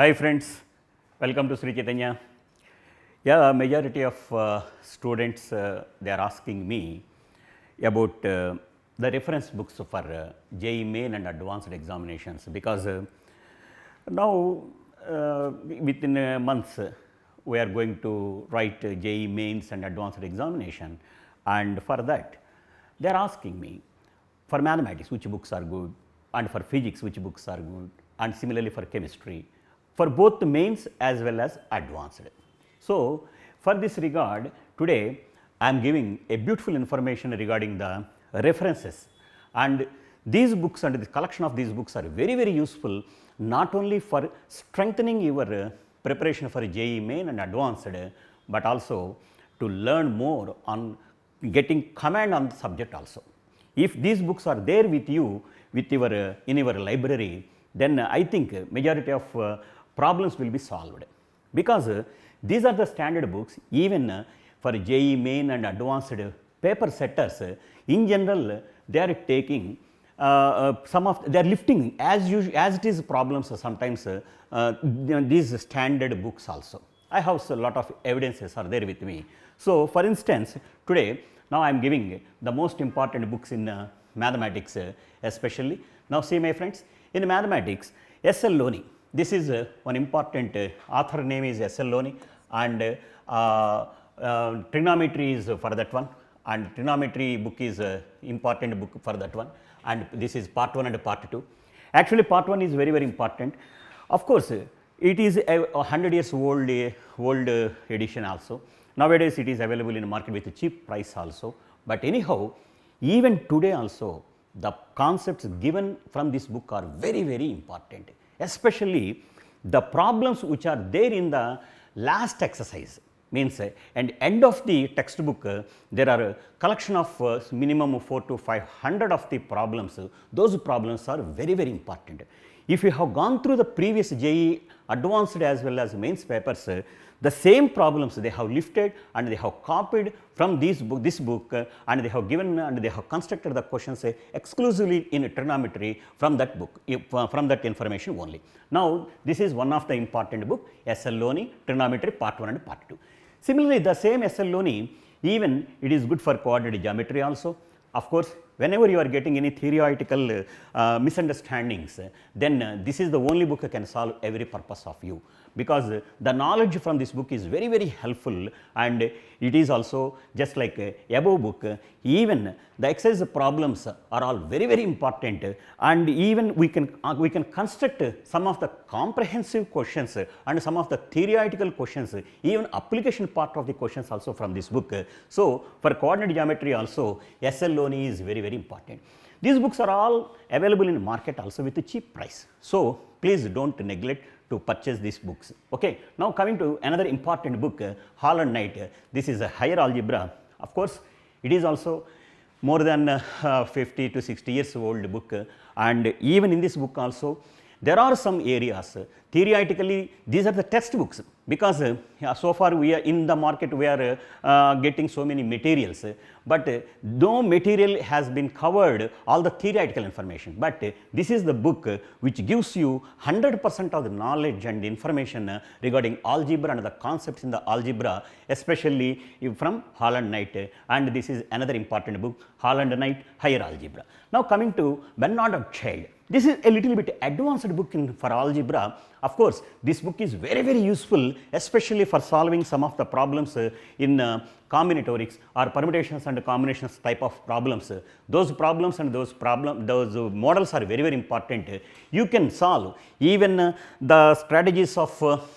Hi friends, welcome to Sri Chaitanya. Yeah, majority of students they are asking me about the reference books for JEE main and advanced examinations because now within months we are going to write JEE mains and advanced examination, and for that they are asking me for mathematics which books are good, and for physics which books are good, and similarly for chemistry, for both the mains as well as advanced. So, for this regard today I am giving a beautiful information regarding the references, and these books and the collection of these books are very useful not only for strengthening your preparation for JEE main and advanced, but also to learn more on getting command on the subject also. If these books are there with you with your in your library, then I think majority of problems will be solved, because these are the standard books even for JEE main and advanced paper setters. In general they are taking some of they are lifting as it is problems sometimes these standard books also. I have a lot of evidences are there with me. So, for instance today now I am giving the most important books in mathematics especially. Now see my friends, in mathematics S.L. Loney, this is one important author name is S.L. Loney, and trigonometry is for that one, and trigonometry book is important book for that one, and this is part 1 and part 2. Actually part 1 is very important. Of course it is a 100 years old edition also. Nowadays it is available in the market with a cheap price also, but anyhow even today also the concepts given from this book are very important, especially the problems which are there in the last exercise. Means and end of the textbook there are a collection of minimum 400 to 500 of the problems. Those problems are very important. If you have gone through the previous JEE advanced as well as mains papers, the same problems they have lifted and they have copied from this book, and they have given and they have constructed the questions exclusively in trigonometry from that book, from that information only. Now this is one of the important book, S.L. Loney, trigonometry part 1 and part 2. Similarly the same S.L. Loney, even it is good for coordinate geometry also. Of course whenever you are getting any theoretical misunderstandings, then this is the only book that can solve every purpose of you, because the knowledge from this book is very helpful, and it is also just like above book. Even the exercise problems are all very important, and even we can construct some of the comprehensive questions and some of the theoretical questions, even application part of the questions also from this book. So for coordinate geometry also S.L. Loney is very important. These books are all available in the market also with a cheap price. So please don't neglect to purchase these books. Okay. Now coming to another important book, Hall and Knight. This is a higher algebra. Of course it is also more than 50 to 60 years old book, and even in this book also there are some areas theoretically these are the textbooks, because so far we are in the market we are getting so many materials, but no material has been covered all the theoretical information, but this is the book which gives you 100% of the knowledge and information regarding algebra and the concepts in the algebra, especially from Hall and Knight, and this is another important book, Hall and Knight higher algebra. Now coming to Bernard and Child. This is a little bit advanced book for algebra. Of course this book is very useful, especially for solving some of the problems in combinatorics or permutations and combinations type of problems. Those problems and those models are very important. You can solve even the strategies of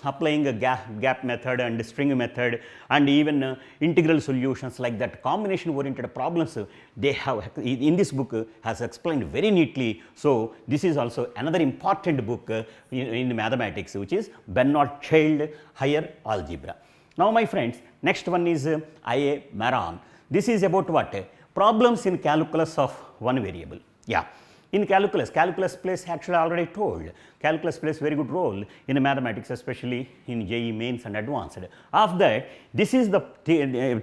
applying a gap method and string method, and even integral solutions like that combination oriented problems they have in this book has explained very neatly. So this is also another important book in mathematics, which is Bernard Child higher algebra. Now my friends, next one is I.A. Maron. This is about what? Problems in calculus of one variable. Yeah. In calculus plays, actually I already told, calculus plays very good role in mathematics, especially in JEE mains and advanced. After that, this is the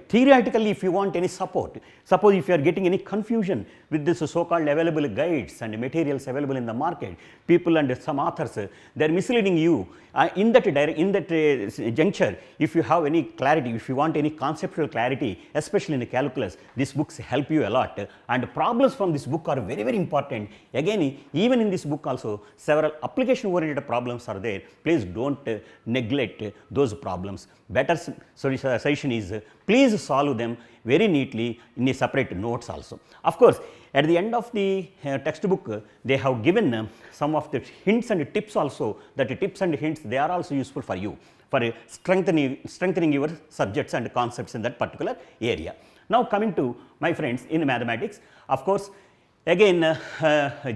theoretically if you want any support, suppose if you are getting any confusion with this so-called available guides and materials available in the market, people and some authors, they are misleading you In that juncture, if you have any clarity, if you want any conceptual clarity, especially in the calculus, these books help you a lot. And problems from this book are very, very important. Again, even in this book also, several application-oriented problems are there. Please don't neglect those problems. Better suggestion is please solve them very neatly in a separate notes also. Of course, at the end of the textbook, they have given some of the hints and tips also. That tips and hints, they are also useful for you for strengthening your subjects and concepts in that particular area. Now coming to my friends in mathematics, of course, again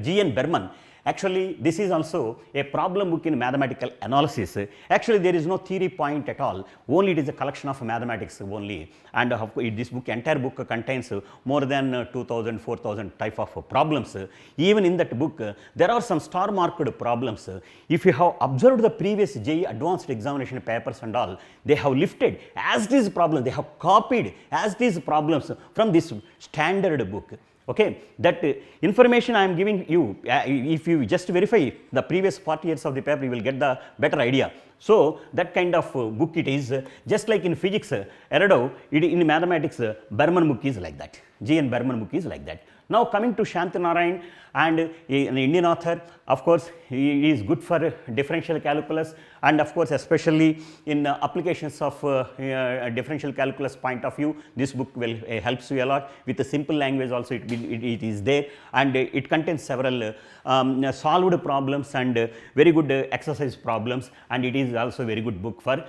G.N. Berman. Actually, this is also a problem book in mathematical analysis. Actually, there is no theory point at all, only it is a collection of mathematics only. And this book, entire book contains more than 2000, 4000 type of problems. Even in that book, there are some star marked problems. If you have observed the previous JEE advanced examination papers and all, they have lifted as these problems, they have copied as these problems from this standard book. Okay, that information I am giving you, if you just verify the previous 40 years of the paper, you will get the better idea. So, that kind of book it is, just like in physics, Erado, in mathematics, Berman book is like that, G.N. Berman book is like that. Now coming to Shantinarayan, and an Indian author, of course, he is good for differential calculus, and of course, especially in applications of differential calculus point of view, this book will helps you a lot. With a simple language also it is there, and it contains several solved problems and very good exercise problems, and it is also very good book for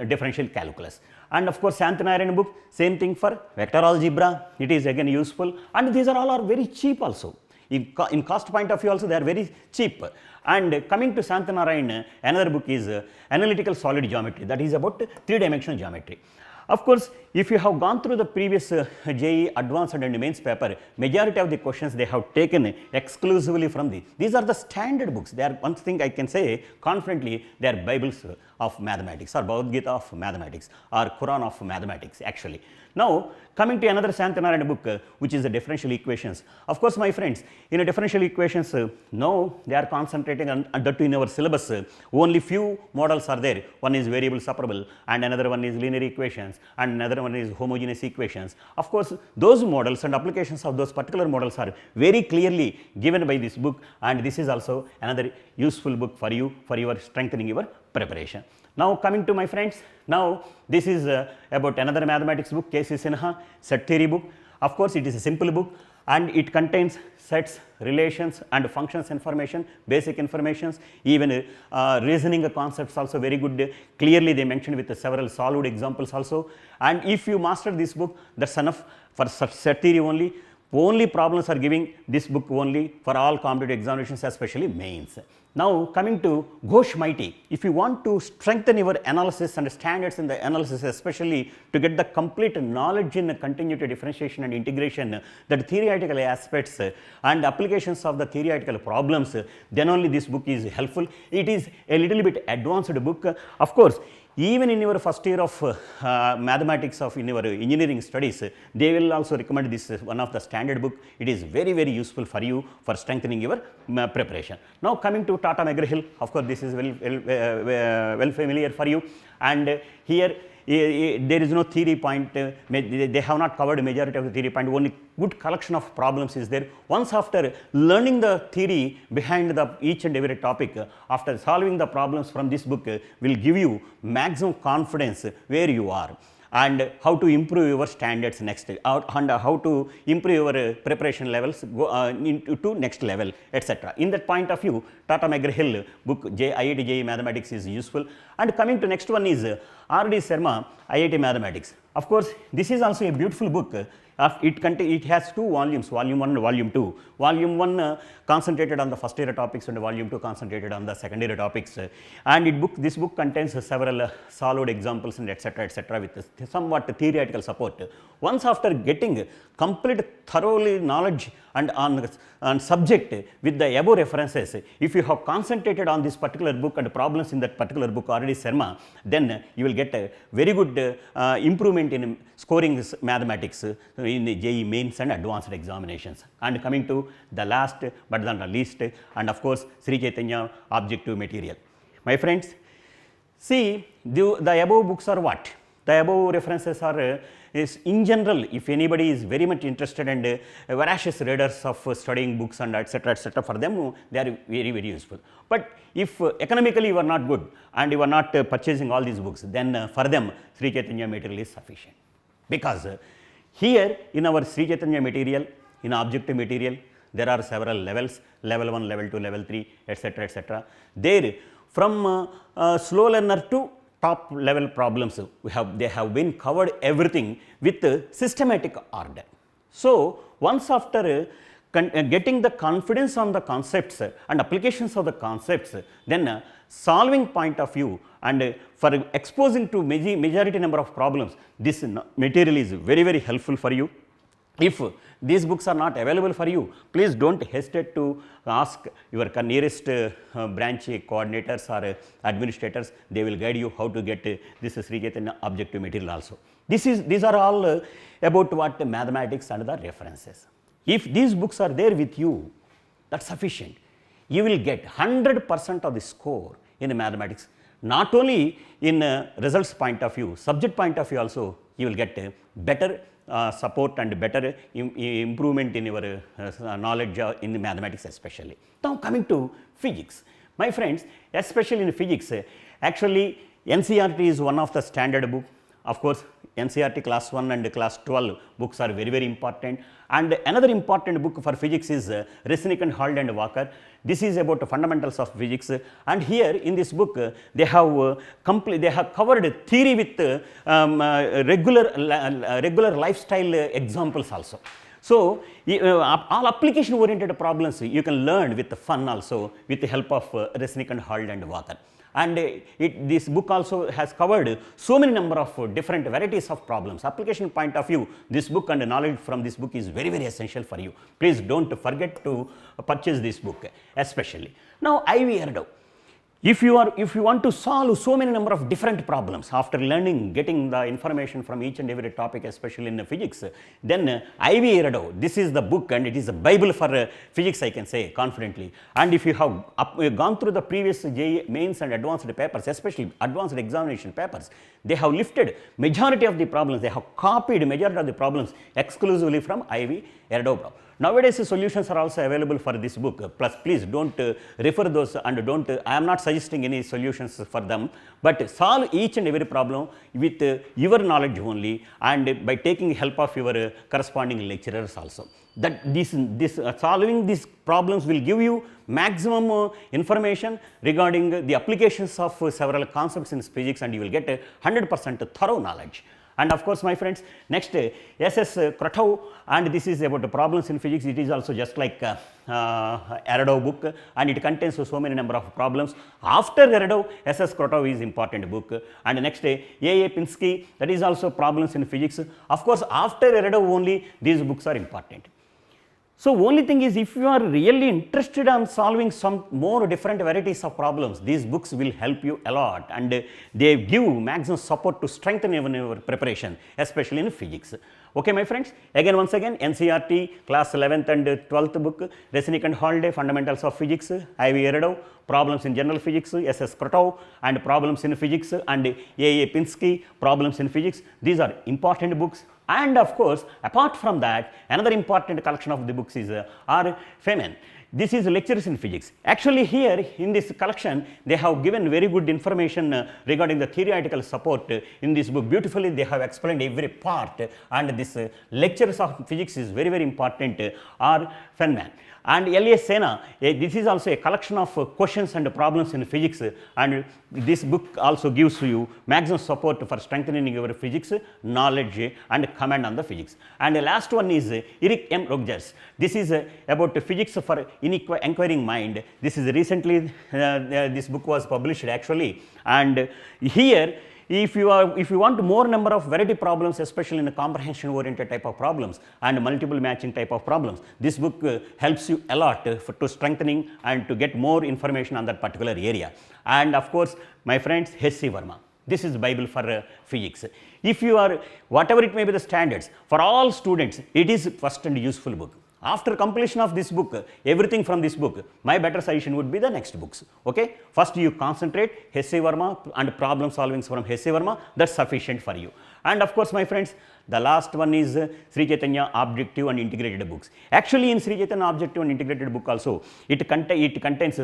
differential calculus. And of course, Shantinarayan book, same thing for vector algebra, it is again useful, and these are all are very cheap also. In cost point of view also, they are very cheap. And coming to Shantinarayan, another book is Analytical Solid Geometry, that is about 3-dimensional geometry. Of course, if you have gone through the previous JEE advanced and mains paper, majority of the questions they have taken exclusively from these are the standard books. They are, one thing I can say confidently, they are Bibles of mathematics, or Bhagavad Gita of mathematics, or Quran of mathematics actually. Now coming to another Shantinarayan book, which is the differential equations. Of course, my friends, in a differential equations, now they are concentrating on that in our syllabus. Only few models are there. One is variable separable, and another one is linear equations, and another one is homogeneous equations. Of course, those models and applications of those particular models are very clearly given by this book, and this is also another useful book for you for your strengthening your preparation. Now coming to my friends, now this is about another mathematics book, K.C. Sinha, set theory book. Of course, it is a simple book, and it contains sets, relations and functions information, basic informations, even reasoning concepts also very good. Clearly they mentioned with several solved examples also. And if you master this book, that's enough for set theory only. Only problems are giving this book only for all competitive examinations, especially mains. Now coming to Ghosh Mighty, if you want to strengthen your analysis and standards in the analysis, especially to get the complete knowledge in continuity differentiation and integration, that theoretical aspects and applications of the theoretical problems, then only this book is helpful. It is a little bit advanced book. Of course, even in your first year of mathematics in your engineering studies, they will also recommend this one of the standard book. It is very, very useful for you for strengthening your preparation. Now coming to Tata McGraw-Hill, of course, this is well familiar for you, and here there is no theory point, they have not covered majority of the theory point, only good collection of problems is there. Once after learning the theory behind each and every topic, after solving the problems from this book will give you maximum confidence where you are, and how to improve your standards next, and how to improve your preparation levels to next level, etc. In that point of view, Tata McGraw-Hill book IIT JEE Mathematics is useful. And coming to next one is R.D. Sharma IIT Mathematics. Of course, this is also a beautiful book. It has two volumes, volume 1 and volume 2. Volume 1 concentrated on the first year topics, and volume 2 concentrated on the second year topics. And this book contains several solved examples and etc. with somewhat theoretical support. Once after getting complete thoroughly knowledge and on subject with the above references, if you have concentrated on this particular book and problems in that particular book R.D. Sharma, then you will get a very good improvement in scoring mathematics in the JEE mains and advanced examinations. And coming to the last but not the least, and of course Sri Chaitanya objective material. My friends, See, the above books are what? The above references are is in general, if anybody is very much interested and voracious readers of studying books and etc., for them they are very, very useful. But if economically you are not good and you are not purchasing all these books, then for them Sri Chaitanya material is sufficient. Because here in our Sri Chaitanya material, in objective material, there are several levels, level 1, level 2, level 3, etc., etc. There from slow learner to top level problems, they have been covered everything with systematic order. So, once after getting the confidence on the concepts and applications of the concepts, then solving point of view and for exposing to majority number of problems, this material is very, very helpful for you. If these books are not available for you, please do not hesitate to ask your nearest branch coordinators or administrators. They will guide you how to get this Sri Chaitanya objective material also. These are all about what mathematics and the references. If these books are there with you, that is sufficient. You will get 100% of the score in mathematics, not only in results point of view, subject point of view also, you will get better support and better improvement in your knowledge in mathematics especially. Now coming to physics, my friends, especially in physics, actually NCERT is one of the standard book. Of course, NCERT class 1 and class 12 books are very, very important, and another important book for physics is Resnick and Hald and Walker. This is about the fundamentals of physics, and here in this book they have covered theory with regular lifestyle examples also. So, all application oriented problems you can learn with fun also with the help of Resnick and Hald and Walker. And this book also has covered so many number of different varieties of problems. Application point of view, this book and knowledge from this book is very, very essential for you. Please do not forget to purchase this book especially. Now, Ivy Erdow. If you want to solve so many number of different problems after learning, getting the information from each and every topic, especially in physics, then Ivy Erdow, this is the book and it is a Bible for physics, I can say confidently. And if you have gone through the previous JEE mains and advanced papers, especially advanced examination papers, they have lifted majority of the problems, they have copied majority of the problems exclusively from Ivy Erdow. Nowadays, solutions are also available for this book, plus please do not refer those and I am not suggesting any solutions for them, but solve each and every problem with your knowledge only and by taking help of your corresponding lecturers also. That solving these problems will give you maximum information regarding the applications of several concepts in physics, and you will get 100% thorough knowledge. And of course, my friends, next SS Krotow, and this is about the problems in physics. It is also just like Erdow book, and it contains so many number of problems. After Erdow, SS Krotow is important book, and next A.A. Pinsky, that is also problems in physics. Of course, after Erdow only these books are important. So, only thing is, if you are really interested on solving some more different varieties of problems, these books will help you a lot, and they give maximum support to strengthen even your preparation, especially in physics. Okay, my friends, once again, NCERT class 11th and 12th book, Resnick and Hald, Fundamentals of Physics, Ivy Erdow, Problems in General Physics, SS Krotow, and Problems in Physics, and A.A. Pinsky, Problems in Physics. These are important books. And of course, apart from that, another important collection of the books is R. Feynman. This is lectures in physics. Actually, here in this collection, they have given very good information regarding the theoretical support in this book. Beautifully, they have explained every part, and this lectures of physics is very, very important. R. Feynman. And L.A. Sena, this is also a collection of questions and problems in physics, and this book also gives you maximum support for strengthening your physics knowledge and command on the physics. And the last one is Eric M. Rogers. This is about physics for inquiring mind. This is recently, this book was published actually, and here if you want more number of variety problems, especially in the comprehension oriented type of problems and multiple matching type of problems, this book helps you a lot to strengthening and to get more information on that particular area. And of course, my friends, H.C. Verma. This is Bible for physics. If you are, whatever it may be the standards, for all students, it is first and useful book. After completion of this book, everything from this book, my better suggestion would be the next books. Okay, first you concentrate Hesse Verma and problem solvings from Hesse Verma, that's sufficient for you. And of course, my friends, the last one is Sri Chaitanya Objective and Integrated books. Actually, in Sri Chaitanya Objective and Integrated book also, it contains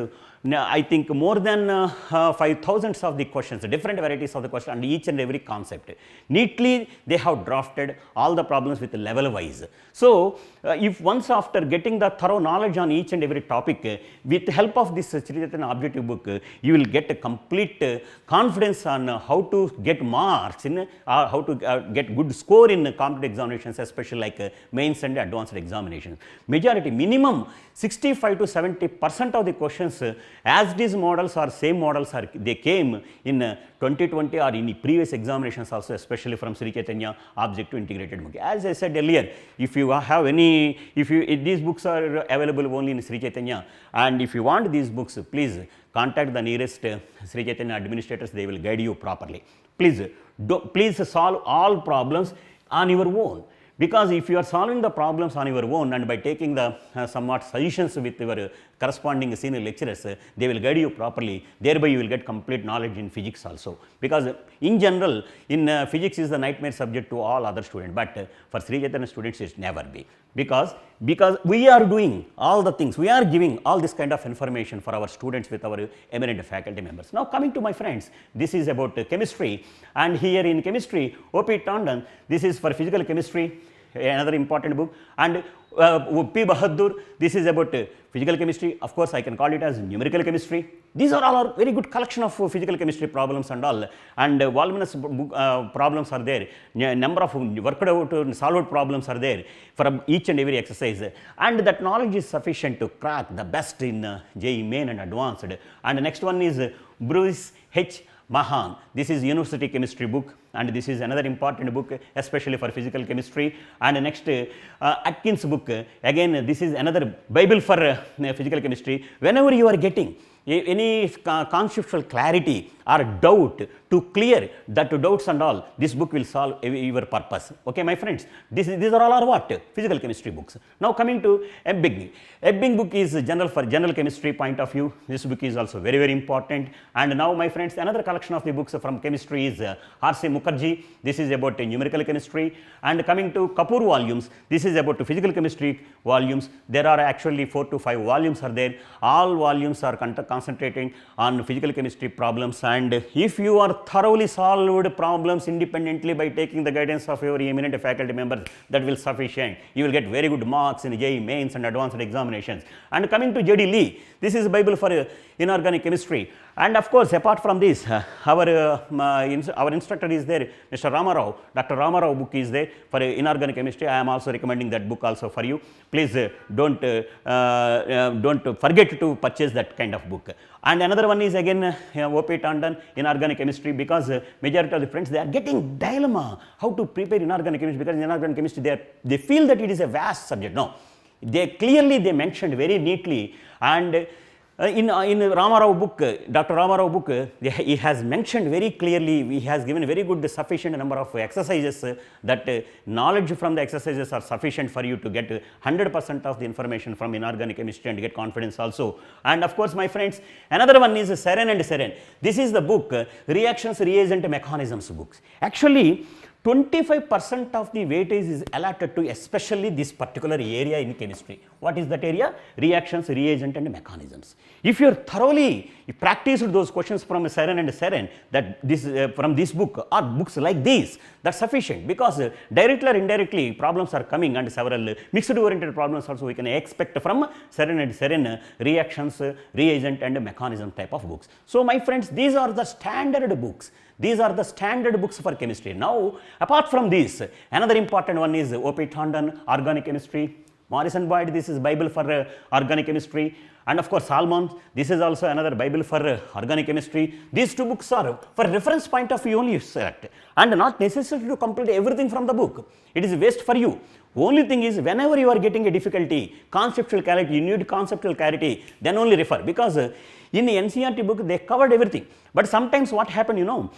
I think more than 5,000 of the questions, different varieties of the question and each and every concept. Neatly, they have drafted all the problems with level wise. So, if once after getting the thorough knowledge on each and every topic, with the help of this Sri Chaitanya Objective book, you will get a complete confidence on how to get marks in how to get good score in competitive examinations, especially like mains and advanced examinations. Majority, minimum 65 to 70% of the questions as these models or same models are they came in 2020 or in previous examinations also, especially from Sri Chaitanya Objective Integrated book. As I said earlier, if you have any, if these books are available only in Sri Chaitanya, and if you want these books, please contact the nearest Sri Chaitanya administrators, they will guide you properly. Please solve all problems on your own, because if you are solving the problems on your own and by taking the somewhat suggestions with your corresponding senior lecturers, they will guide you properly, thereby you will get complete knowledge in physics also, because in general in physics is the nightmare subject to all other students, but for Sri Chaitanya students it never be, because we are doing all the things, we are giving all this kind of information for our students with our eminent faculty members. Now coming to my friends, this is about chemistry, and here in chemistry, O.P. Tandon, this is for physical chemistry, another important book, and P. Bahadur, this is about physical chemistry. Of course, I can call it as numerical chemistry. These are all very good collection of physical chemistry problems and all, and voluminous problems are there. Number of worked out and solved problems are there for each and every exercise, and that knowledge is sufficient to crack the best in JEE Main and Advanced. And the next one is Bruce H. Mahan. This is University Chemistry book, and this is another important book, especially for physical chemistry. And next Atkins book, again this is another Bible for physical chemistry. Whenever you are getting any conceptual clarity or doubt, to clear that doubts and all, this book will solve your purpose. Okay, my friends, these are all our what? Physical chemistry books. Now coming to Ebbing. Ebbing book is general for general chemistry point of view. This book is also very, very important. And now my friends, another collection of the books from chemistry is R.C. Mukherjee. This is about numerical chemistry. And coming to Kapoor volumes, this is about physical chemistry volumes. There are actually 4 to 5 volumes are there. All volumes are concentrating on physical chemistry problems, and if you are thoroughly solved problems independently by taking the guidance of your eminent faculty members, that will sufficient. You will get very good marks in JEE Mains and Advanced examinations. And coming to J.D. Lee, this is Bible for inorganic chemistry. And of course, apart from this, our instructor is there, Mr. Ramarao. Dr. Ramarao book is there for inorganic chemistry. I am also recommending that book also for you. Please don't forget to purchase that kind of book. And another one is again O.P. Tandon, inorganic chemistry, because majority of the friends, they are getting dilemma how to prepare inorganic chemistry, because in inorganic chemistry they feel that it is a vast subject. No, they mentioned very neatly, and in Ramarao book, Dr. Ramarao book, he has mentioned very clearly, he has given very good sufficient number of exercises, that knowledge from the exercises are sufficient for you to get 100% of the information from inorganic chemistry and get confidence also. And of course, my friends, another one is Seren and Seren. This is the book, Reactions, Reagent, Mechanisms books. Actually, 25% of the weightage is allotted to especially this particular area in chemistry. What is that area? Reactions, reagent and mechanisms. If you are thoroughly practiced those questions from Seren and Seren, that this from this book or books like these, that's sufficient, because directly or indirectly problems are coming, and several mixed oriented problems also we can expect from Seren and Seren, reactions, reagent and mechanism type of books. So my friends, these are the standard books. These are the standard books for chemistry. Now, apart from this, another important one is O.P. Tandon, organic chemistry. Morrison Boyd, this is Bible for organic chemistry. And of course, Salmons, this is also another Bible for organic chemistry. These two books are for reference point of view only you select, and not necessary to complete everything from the book. It is waste for you. Only thing is, whenever you are getting a difficulty, conceptual clarity, you need conceptual clarity, then only refer, because in the NCERT book they covered everything. But sometimes what happened,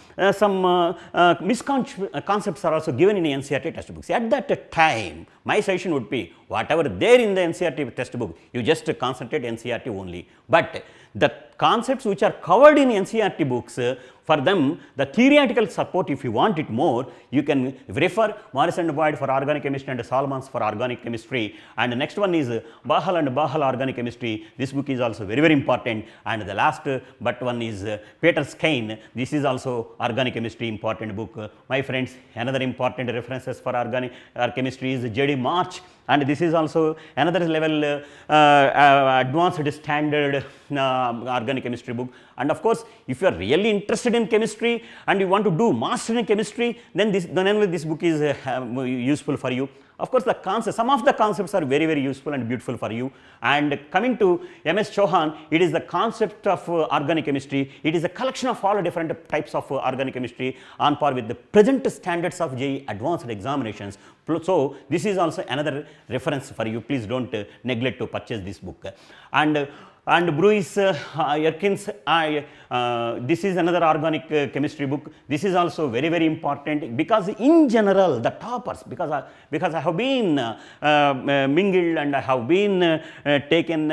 some misconcepts are also given in the NCERT textbooks. At that time, my suggestion would be, whatever there in the NCERT textbook, you just concentrate NCERT only. But the concepts which are covered in NCERT books, for them, the theoretical support, if you want it more, you can refer Morris and Boyd for organic chemistry and Salmons for organic chemistry. And the next one is Bahal and Bahal organic chemistry. This book is also very, very important. And the last but one is Peter Skine. This is also organic chemistry important book. My friends, another important references for organic chemistry is J.D. March. And this is also another level advanced standard organic chemistry book. And of course, if you are really interested in chemistry and you want to do master in chemistry, then this book is useful for you. Of course, the concepts, some of the concepts are very, very useful and beautiful for you. And coming to M.S. Chauhan, it is the concept of organic chemistry. It is a collection of all different types of organic chemistry on par with the present standards of JEE advanced examinations. So, this is also another reference for you. Please don't neglect to purchase this book. And Bruce Yerkins, this is another organic chemistry book. This is also very, very important, because in general the toppers, because I have been mingled and I have been taken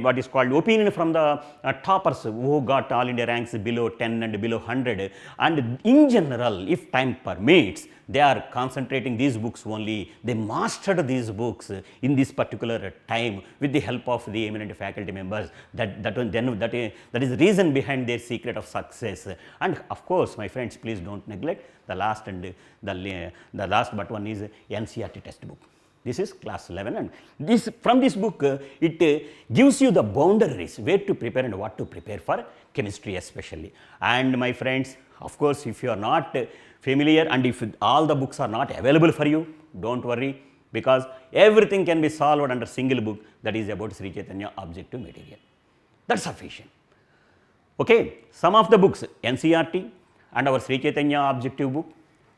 what is called opinion from the toppers who got all India ranks below 10 and below 100, and in general, if time permits, they are concentrating these books only. They mastered these books in this particular time with the help of the eminent faculty members. That is the reason behind their secret of success. And of course, my friends, please don't neglect the last and the last but one is NCERT textbook. This is class 11, and from this book it gives you the boundaries where to prepare and what to prepare for chemistry especially. And my friends, of course, if you are not familiar and if all the books are not available for you, don't worry, because everything can be solved under single book, that is about Sri Chaitanya objective material. That's sufficient. Okay, some of the books, NCERT and our Sri Chaitanya objective book,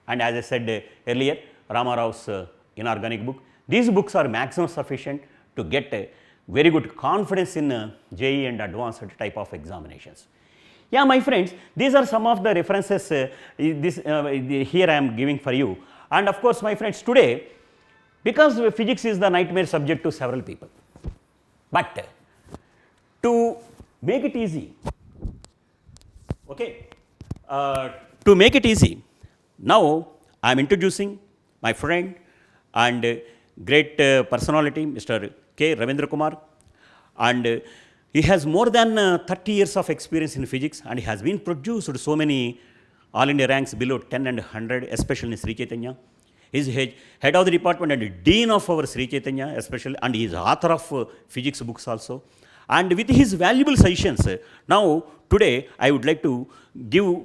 and as I said earlier, Rama Rao's inorganic book, these books are maximum sufficient to get a very good confidence in JEE and advanced type of examinations. Yeah, my friends, these are some of the references here I am giving for you. And of course, my friends, today, because physics is the nightmare subject to several people, but to make it easy, okay, to make it easy, now I am introducing my friend and great personality, Mr. K. Ravindra Kumar, and he has more than 30 years of experience in physics, and he has been produced so many all India ranks below 10 and 100, especially in Sri Chaitanya. He is head of the department and dean of our Sri Chaitanya especially, and he is author of physics books also. And with his valuable suggestions, now today I would like to give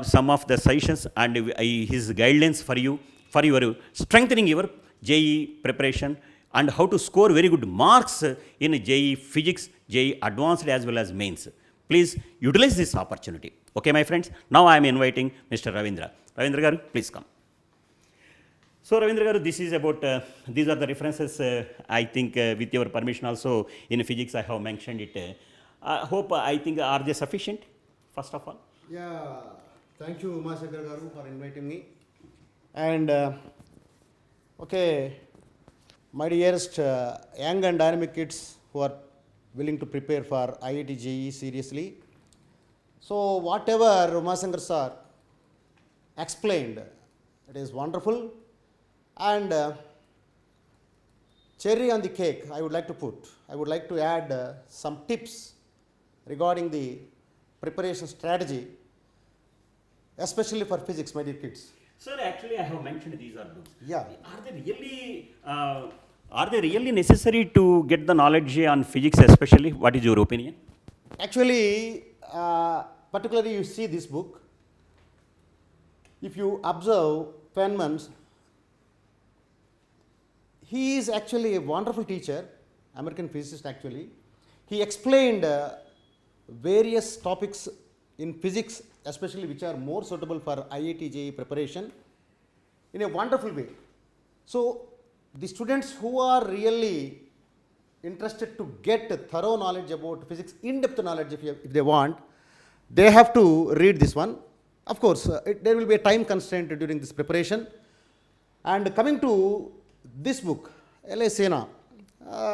some of the suggestions and his guidelines for you, for your strengthening your JEE preparation and how to score very good marks in JEE Physics, JEE Advanced as well as Mains. Please utilize this opportunity. Okay, my friends. Now I am inviting Mr. Ravindra. Ravindra garu, please come. So Ravindra garu, this is about, these are the references, I think with your permission also in physics I have mentioned it. I think are they sufficient, first of all? Yeah, thank you Umashankar garu for inviting me. And okay, my dearest young and dynamic kids who are willing to prepare for IIT JEE seriously. So whatever Umashankar sir explained, it is wonderful. And cherry on the cake, I would like to add some tips regarding the preparation strategy, especially for physics, my dear kids. Sir, actually I have mentioned these are books. Yeah. Are they really necessary to get the knowledge on physics especially? What is your opinion? Actually, particularly you see this book, if you observe Feynman's, he is actually a wonderful teacher, American physicist actually. he explained various topics in physics, especially which are more suitable for IIT JEE preparation, in a wonderful way. So, the students who are really interested to get thorough knowledge about physics, in-depth knowledge if they want, they have to read this one. Of course, there will be a time constraint during this preparation. And coming to this book, L.A. Sena,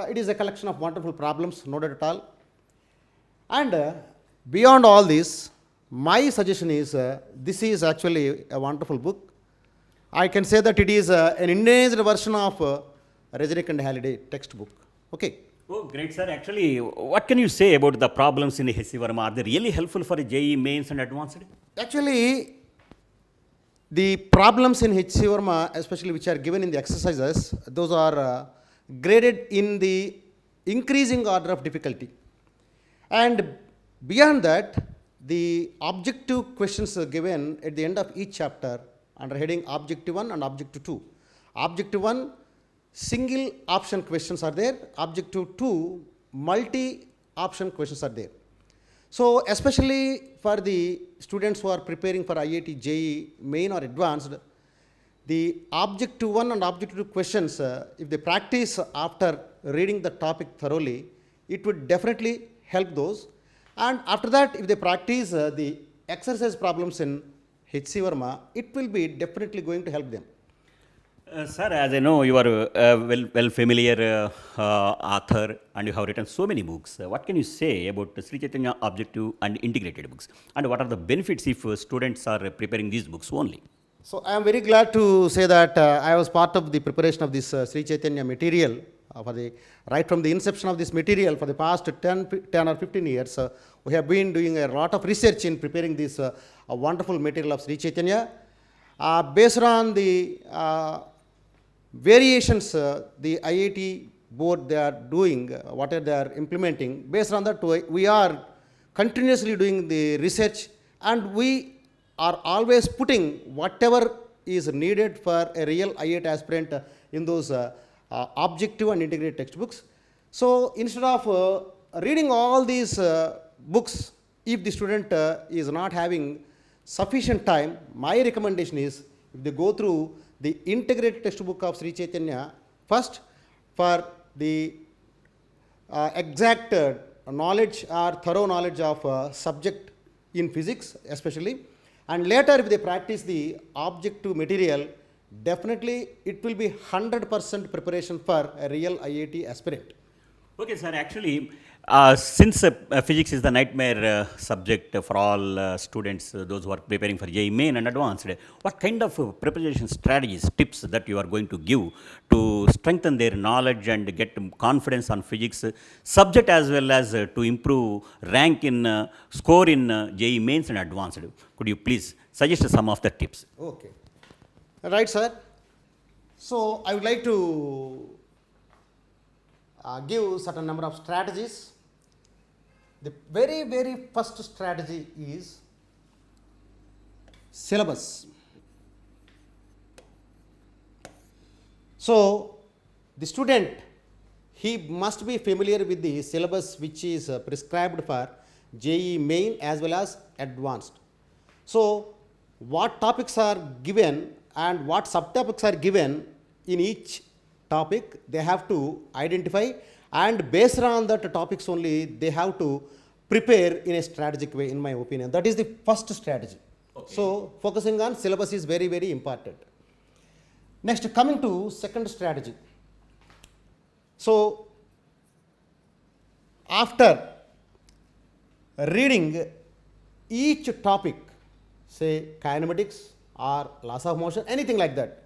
it is a collection of wonderful problems, no doubt at all. And beyond all this, my suggestion is this is actually a wonderful book. I can say that it is an enhanced version of Resnick and Halliday textbook. Okay. Oh, great, sir. Actually, what can you say about the problems in H.C. Verma? Are they really helpful for JEE mains and advanced? Actually, the problems in H.C. Verma, especially which are given in the exercises, those are graded in the increasing order of difficulty. And beyond that, the objective questions are given at the end of each chapter under heading Objective 1 and Objective 2. Objective 1, single option questions are there. Objective 2, multi-option questions are there. So, especially for the students who are preparing for IIT JEE main or advanced, the Objective 1 and Objective 2 questions, if they practice after reading the topic thoroughly, it would definitely help those. And after that, if they practice the exercise problems in H.C. Verma, it will be definitely going to help them. Sir, as I know, you are a well familiar author and you have written so many books. What can you say about Sri Chaitanya Objective and Integrated books? And what are the benefits if students are preparing these books only? So, I am very glad to say that I was part of the preparation of this Sri Chaitanya material. Right from the inception of this material for the past 10 or 15 years, we have been doing a lot of research in preparing this wonderful material of Sri Chaitanya. Based on the variations the IIT board they are doing, whatever they are implementing, based on that we are continuously doing the research, and we are always putting whatever is needed for a real IIT aspirant in those objective and integrated textbooks. So, instead of reading all these books, if the student is not having sufficient time, my recommendation is if they go through the integrated textbook of Sri Chaitanya first for the exact knowledge or thorough knowledge of subject in physics especially, and later if they practice the objective material, definitely it will be 100% preparation for a real IIT aspirant. Okay, sir. Actually, since physics is the nightmare subject for all students, those who are preparing for JEE main and advanced, what kind of preparation strategies, tips that you are going to give to strengthen their knowledge and get confidence on physics subject as well as to improve rank in score in JEE mains and advanced? Could you please suggest some of the tips? Okay. Right, sir. So, I would like to give certain number of strategies. The very first strategy is syllabus. So, the student, he must be familiar with the syllabus which is prescribed for JEE main as well as advanced. So, what topics are given and what subtopics are given in each topic, they have to identify, and based on that topics only, they have to prepare in a strategic way, in my opinion. That is the first strategy. Okay. So, focusing on syllabus is very important. Next, coming to second strategy. So, after reading each topic, say kinematics or laws of motion, anything like that,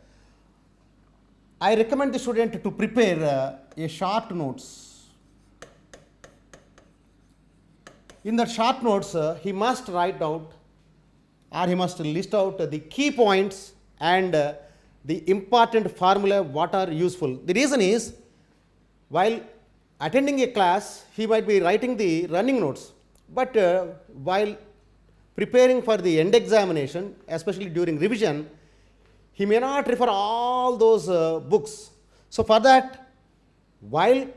I recommend the student to prepare a short notes. In that short notes, he must write out or he must list out the key points and the important formula what are useful. The reason is, while attending a class, he might be writing the running notes, but while preparing for the end examination, especially during revision, he may not refer all those books. So, for that, while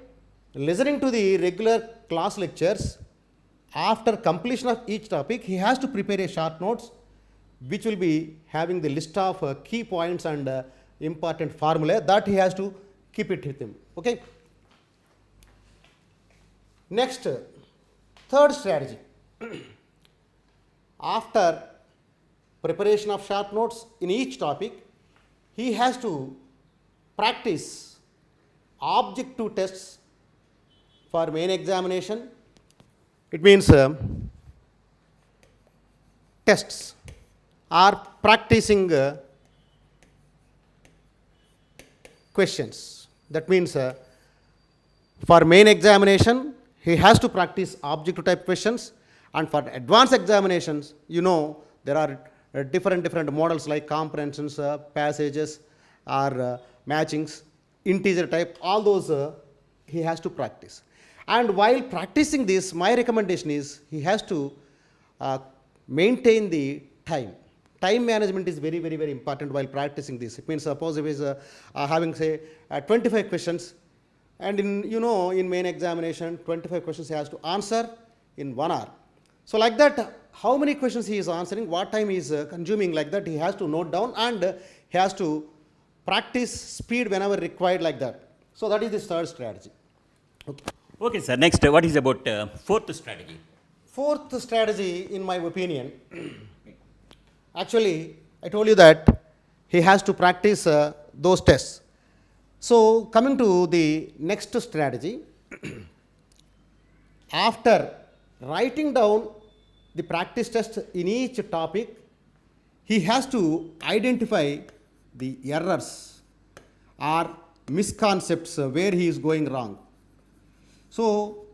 listening to the regular class lectures, after completion of each topic, he has to prepare a short notes which will be having the list of key points and important formula that he has to keep it with him. Okay. Next, third strategy. After preparation of short notes in each topic, he has to practice objective tests for main examination. It means tests or practicing questions. That means for main examination, he has to practice objective type questions, and for advanced examinations, you know, there are different models like comprehensions, passages, or matchings, integer type, all those he has to practice. And while practicing this, my recommendation is he has to maintain the time. Time management is very important while practicing this. It means suppose if he is having say 25 questions, and in main examination 25 questions he has to answer in 1 hour. So like that, how many questions he is answering, what time he is consuming, like that he has to note down, and he has to practice speed whenever required, like that. So that is the third strategy. Okay. Okay, sir. Next, what is about fourth strategy? Fourth strategy, in my opinion, actually, I told you that he has to practice those tests. So, coming to the next strategy, after writing down the practice test in each topic, he has to identify the errors or misconcepts where he is going wrong. So,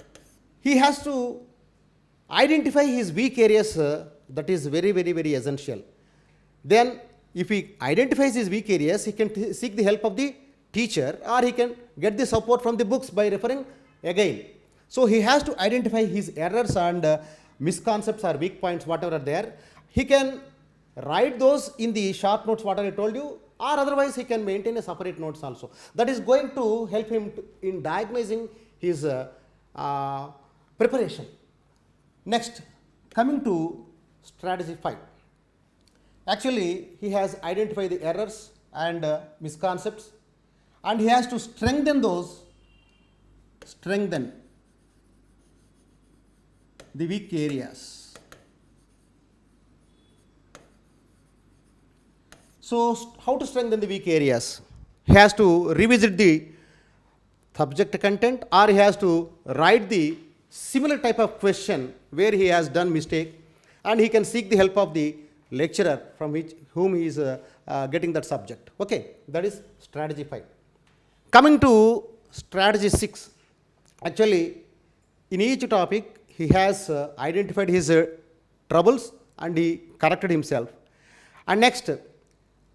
he has to identify his weak areas, that is very essential. Then, if he identifies his weak areas, he can seek the help of the teacher, or he can get the support from the books by referring again. So, he has to identify his errors and misconcepts or weak points, whatever are there. He can write those in the short notes, what I told you, or otherwise he can maintain a separate notes also. That is going to help him in diagnosing his preparation. Next, coming to strategy 5. Actually, he has identified the errors and misconcepts, and he has to strengthen the weak areas. So, how to strengthen the weak areas? He has to revisit the subject content, or he has to write the similar type of question where he has done mistake, and he can seek the help of the lecturer from whom he is getting that subject. Okay, that is strategy 5. Coming to strategy 6, actually in each topic he has identified his troubles and he corrected himself. And next,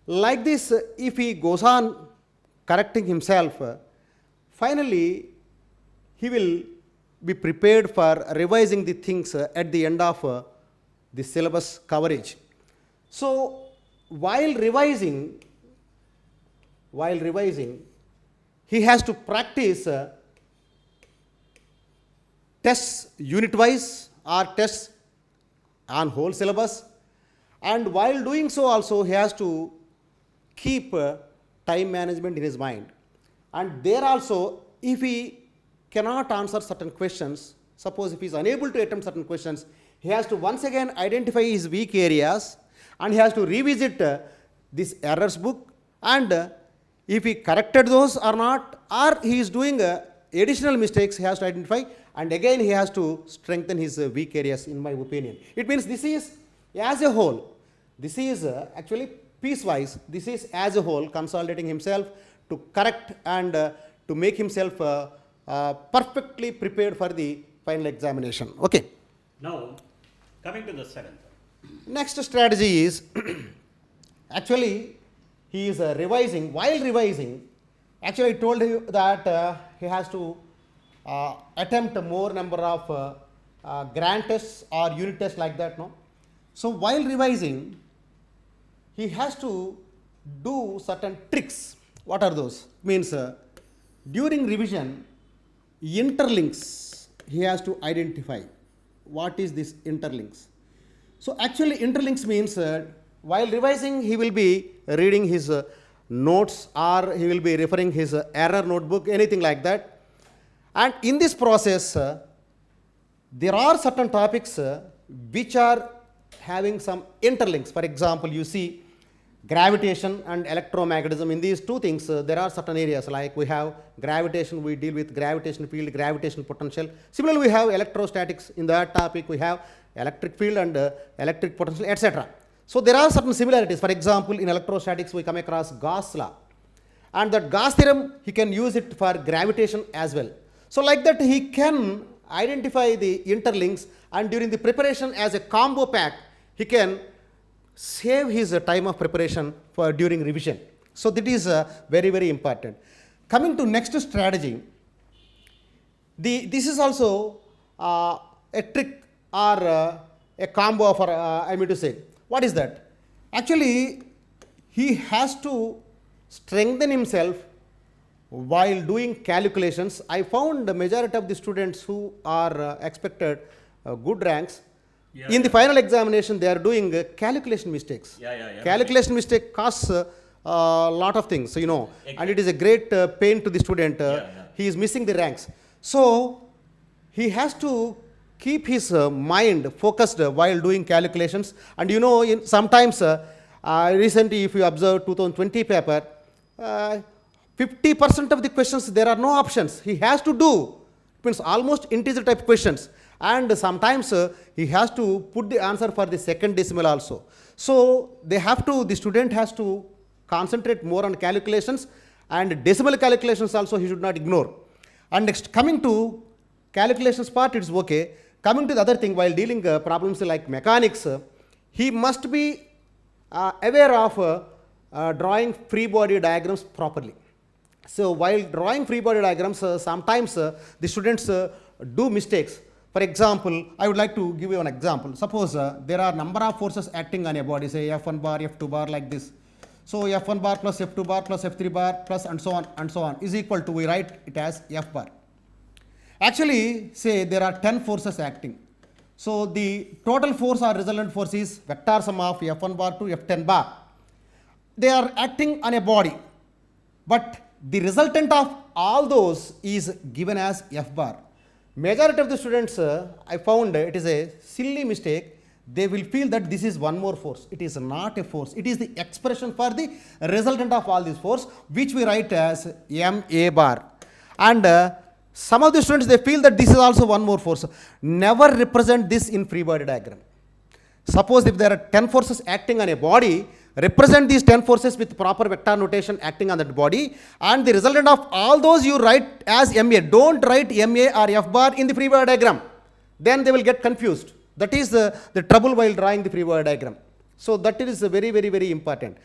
like this, if he goes on correcting himself, finally he will be prepared for revising the things at the end of the syllabus coverage. So while revising, he has to practice tests unit wise or tests on whole syllabus, and while doing so also he has to keep time management in his mind. And there also, if he cannot answer certain questions, suppose if he is unable to attempt certain questions, he has to once again identify his weak areas, and he has to revisit this errors book, and if he corrected those or not, or he is doing additional mistakes, he has to identify, and again he has to strengthen his weak areas, in my opinion. It means this is as a whole, this is actually piecewise, this is as a whole consolidating himself to correct and to make himself perfectly prepared for the final examination. Okay. Now, coming to the seventh. Next strategy is actually he is revising. While revising, actually I told you that he has to attempt a more number of grand tests or unit tests, like that, no? So while revising, he has to do certain tricks. What are those? Means during revision, interlinks he has to identify. What is this interlinks? So actually interlinks means while revising he will be reading his notes, or he will be referring his error notebook, anything like that. And in this process there are certain topics which are having some interlinks. For example, you see gravitation and electromagnetism. In these two things there are certain areas, like we have gravitation, we deal with gravitation field, gravitation potential. Similarly, we have electrostatics. In that topic we have electric field and electric potential, etc. So there are certain similarities. For example, in electrostatics we come across Gauss law, and that Gauss theorem he can use it for gravitation as well. So like that he can identify the interlinks, and during the preparation as a combo pack he can save his time of preparation for during revision. So that is very, very important. Coming to next strategy, this is also a trick or a combo for I mean to say, what is that? Actually he has to strengthen himself while doing calculations. I found the majority of the students who are expected good ranks, in the final examination they are doing calculation mistakes. Calculation mistake costs a lot of things, you know, and it is a great pain to the student. He is missing the ranks. So he has to keep his mind focused while doing calculations. And you know, sometimes recently if you observe 2020 paper, 50% of the questions there are no options. He has to do, it means almost integer type questions. And sometimes he has to put the answer for the second decimal also. So they have to, the student has to concentrate more on calculations, and decimal calculations also he should not ignore. And next, coming to calculations part, it's okay. Coming to the other thing, while dealing problems like mechanics, he must be aware of drawing free body diagrams properly. So while drawing free body diagrams, sometimes the students do mistakes. For example, I would like to give you an example. Suppose there are number of forces acting on a body, say F1 bar, F2 bar, like this. So F1 bar plus F2 bar plus F3 bar plus and so on is equal to, we write it as F bar. Actually, say there are 10 forces acting. So the total force or resultant force is vector sum of F1 bar to F10 bar. They are acting on a body, but the resultant of all those is given as F bar. Majority of the students, I found it is a silly mistake. They will feel that this is one more force. It is not a force. It is the expression for the resultant of all these force, which we write as MA bar. And some of the students, they feel that this is also one more force. Never represent this in free body diagram. Suppose if there are 10 forces acting on a body, represent these 10 forces with proper vector notation acting on that body, and the resultant of all those you write as MA. Don't write MA or F bar in the free body diagram. Then they will get confused. That is the trouble while drawing the free body diagram. So that is very, very, very important.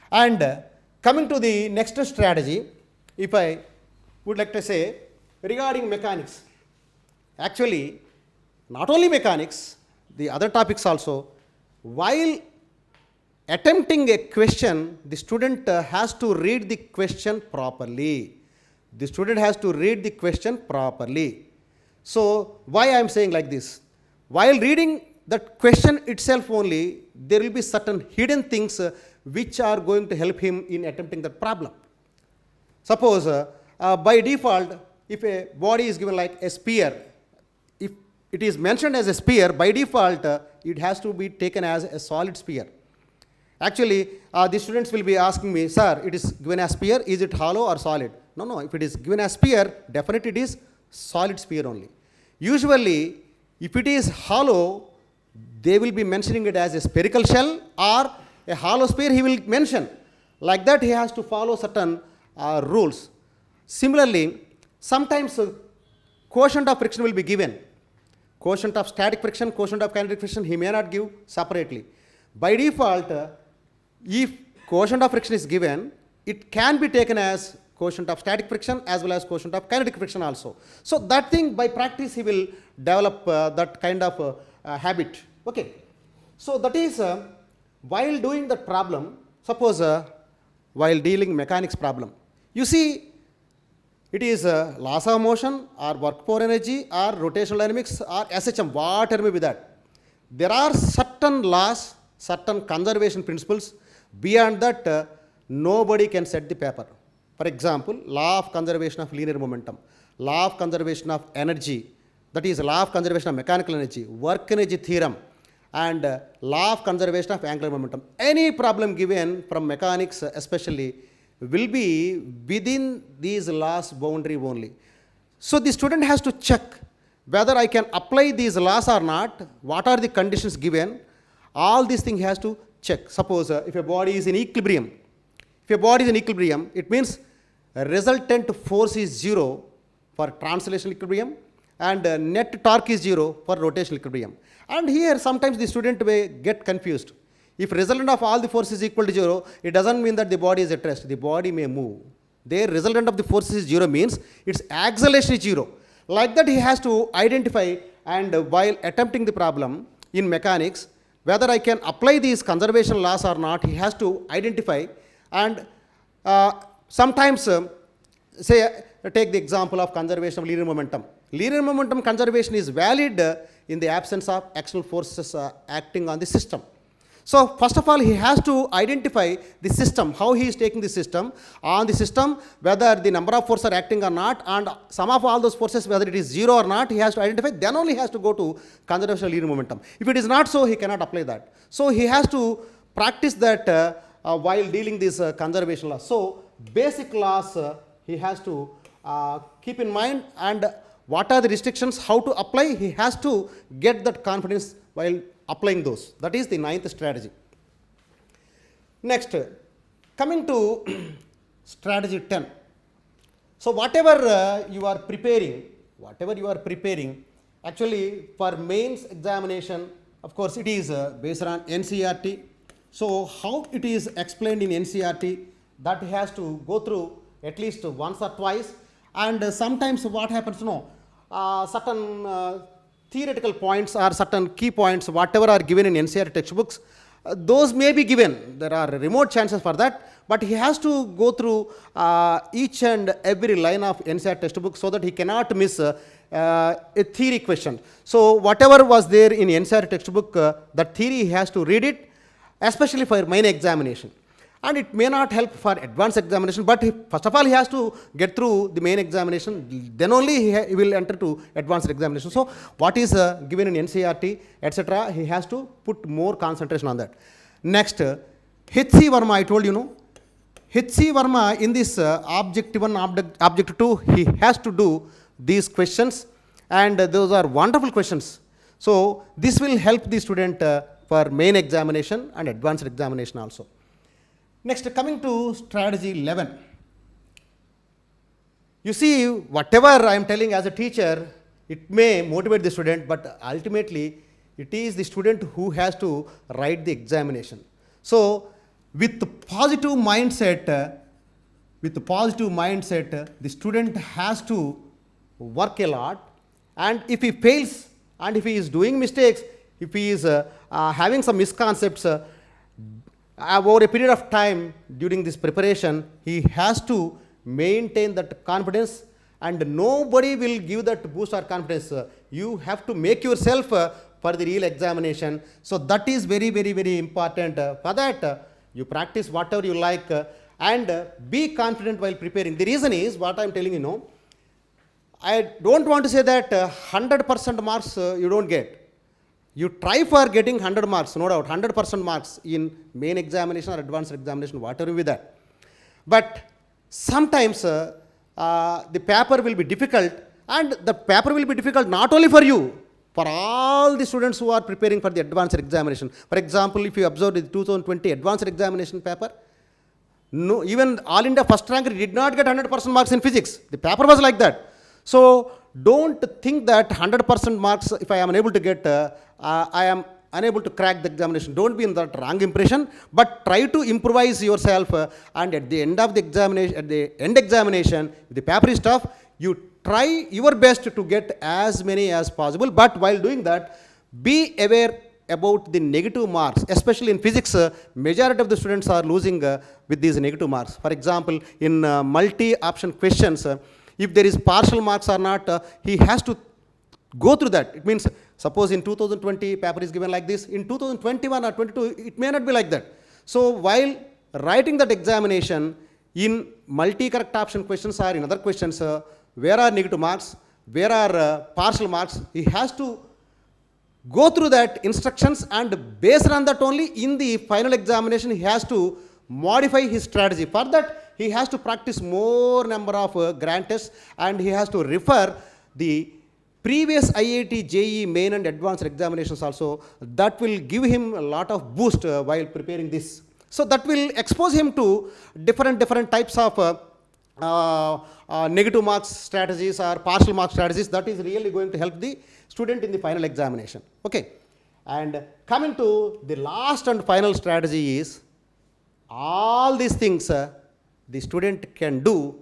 And coming to the next strategy, if I would like to say regarding mechanics, actually not only mechanics, the other topics also, while attempting a question, the student has to read the question properly. The student has to read the question properly. So why I am saying like this? While reading that question itself only, there will be certain hidden things which are going to help him in attempting that problem. Suppose by default, if a body is given like a sphere, if it is mentioned as a sphere, by default it has to be taken as a solid sphere. Actually, the students will be asking me, sir, it is given as sphere, is it hollow or solid? No, if it is given as sphere, definitely it is solid sphere only. Usually, if it is hollow, they will be mentioning it as a spherical shell, or a hollow sphere he will mention. Like that, he has to follow certain rules. Similarly, sometimes quotient of friction will be given. Quotient of static friction, quotient of kinetic friction, he may not give separately. By default, if quotient of friction is given, it can be taken as quotient of static friction as well as quotient of kinetic friction also. So that thing, by practice, he will develop that kind of habit. Okay. So that is while doing that problem, suppose while dealing mechanics problem, you see it is laws of motion or work power energy or rotational dynamics or SHM, whatever may be that. There are certain laws, certain conservation principles. Beyond that, nobody can set the paper. For example, law of conservation of linear momentum, law of conservation of energy, that is law of conservation of mechanical energy, work energy theorem, and law of conservation of angular momentum. Any problem given from mechanics especially will be within these laws boundary only. So the student has to check whether I can apply these laws or not, what are the conditions given, all these things he has to check. Suppose if a body is in equilibrium, it means resultant force is 0 for translational equilibrium and net torque is 0 for rotational equilibrium. And here sometimes the student may get confused. If resultant of all the forces is equal to 0, it doesn't mean that the body is at rest. The body may move. There resultant of the forces is 0 means its acceleration is 0. Like that he has to identify, and while attempting the problem in mechanics, whether I can apply these conservation laws or not, he has to identify. And sometimes, take the example of conservation of linear momentum. Linear momentum conservation is valid in the absence of external forces acting on the system. So first of all, he has to identify the system, how he is taking the system, on the system, whether the number of forces are acting or not, and sum of all those forces, whether it is 0 or not, he has to identify, then only he has to go to conservation of linear momentum. If it is not so, he cannot apply that. So he has to practice that while dealing these conservation laws. So basic laws he has to keep in mind, and what are the restrictions, how to apply, he has to get that confidence while applying those. That is the 9th strategy. Next, coming to strategy 10. So whatever you are preparing, actually for mains examination, of course it is based on NCERT. So how it is explained in NCERT, that has to go through at least once or twice. And sometimes what happens, certain theoretical points or certain key points, whatever are given in NCERT textbooks, those may be given. There are remote chances for that, but he has to go through each and every line of NCERT textbook so that he cannot miss a theory question. So whatever was there in NCERT textbook, that theory he has to read it, especially for main examination. And it may not help for advanced examination, but first of all he has to get through the main examination, then only he will enter to advanced examination. So what is given in NCERT, etc., he has to put more concentration on that. Next, H.C. Verma, I told you, H.C. Verma in this object 1, object 2, he has to do these questions, and those are wonderful questions. So this will help the student for main examination and advanced examination also. Next, coming to strategy 11. You see, whatever I am telling as a teacher, it may motivate the student, but ultimately it is the student who has to write the examination. So with the positive mindset, the student has to work a lot, and if he fails and if he is doing mistakes, if he is having some misconcepts, over a period of time during this preparation, he has to maintain that confidence, and nobody will give that boost or confidence. You have to make yourself for the real examination. So that is very, very, very important. For that, you practice whatever you like and be confident while preparing. The reason is what I am telling you, I don't want to say that 100% marks you don't get. You try for getting 100 marks, no doubt, 100% marks in main examination or advanced examination, whatever with that. But sometimes the paper will be difficult, and the paper will be difficult not only for you, for all the students who are preparing for the advanced examination. For example, if you observe the 2020 advanced examination paper, no, even All India first ranker did not get 100% marks in physics. The paper was like that. So don't think that 100% marks, if I am unable to get, I am unable to crack the examination. Don't be in that wrong impression, but try to improvise yourself, and at the end of the examination, at the end examination, if the paper is tough, you try your best to get as many as possible, but while doing that, be aware about the negative marks, especially in physics. Majority of the students are losing with these negative marks. For example, in multi-option questions, If there is partial marks or not, he has to go through that. It means, suppose in 2020 paper is given like this, in 2021 or 22, it may not be like that. So while writing that examination, in multi-correct option questions or in other questions, where are negative marks, where are partial marks, he has to go through that instructions, and based on that only in the final examination he has to modify his strategy. For that he has to practice more number of grand tests, and he has to refer the previous IIT, JEE main and advanced examinations also. That will give him a lot of boost while preparing this. So that will expose him to different types of negative marks strategies or partial mark strategies. That is really going to help the student in the final examination. Okay. And coming to the last and final strategy is, all these things the student can do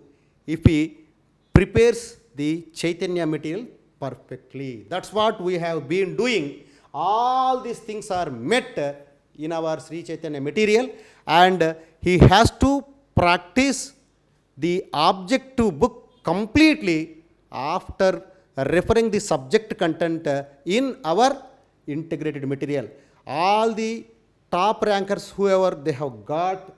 if he prepares the Chaitanya material perfectly. That's what we have been doing. All these things are met in our Sri Chaitanya material, and he has to practice the objective book completely after referring the subject content in our integrated material. All the top rankers, whoever they have got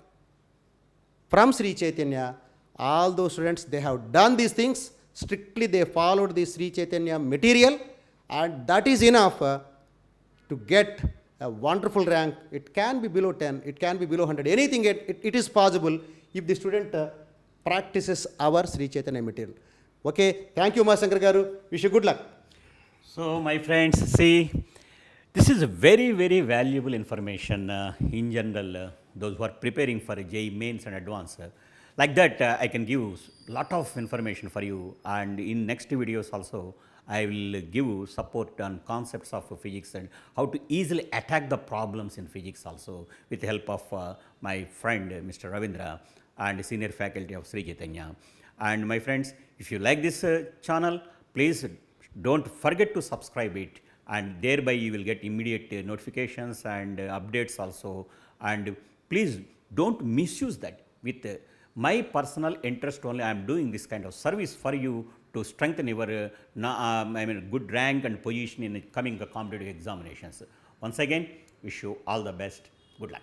from Sri Chaitanya, all those students, they have done these things. Strictly they followed the Sri Chaitanya material, and that is enough to get a wonderful rank. It can be below 10, it can be below 100, anything it is possible if the student practices our Sri Chaitanya material. Okay, thank you, Mahasankar Garu. Wish you good luck. So, my friends, see, this is a very, very valuable information in general, those who are preparing for JEE mains and advanced. Like that, I can give a lot of information for you, and in next videos also, I will give support on concepts of physics and how to easily attack the problems in physics also, with the help of my friend Mr. Ravindra and senior faculty of Sri Chaitanya. And my friends, if you like this channel, please don't forget to subscribe it, and thereby you will get immediate notifications and updates also. And please don't misuse that. With my personal interest only, I am doing this kind of service for you to strengthen your good rank and position in the coming competitive examinations. Once again, wish you all the best. Good luck.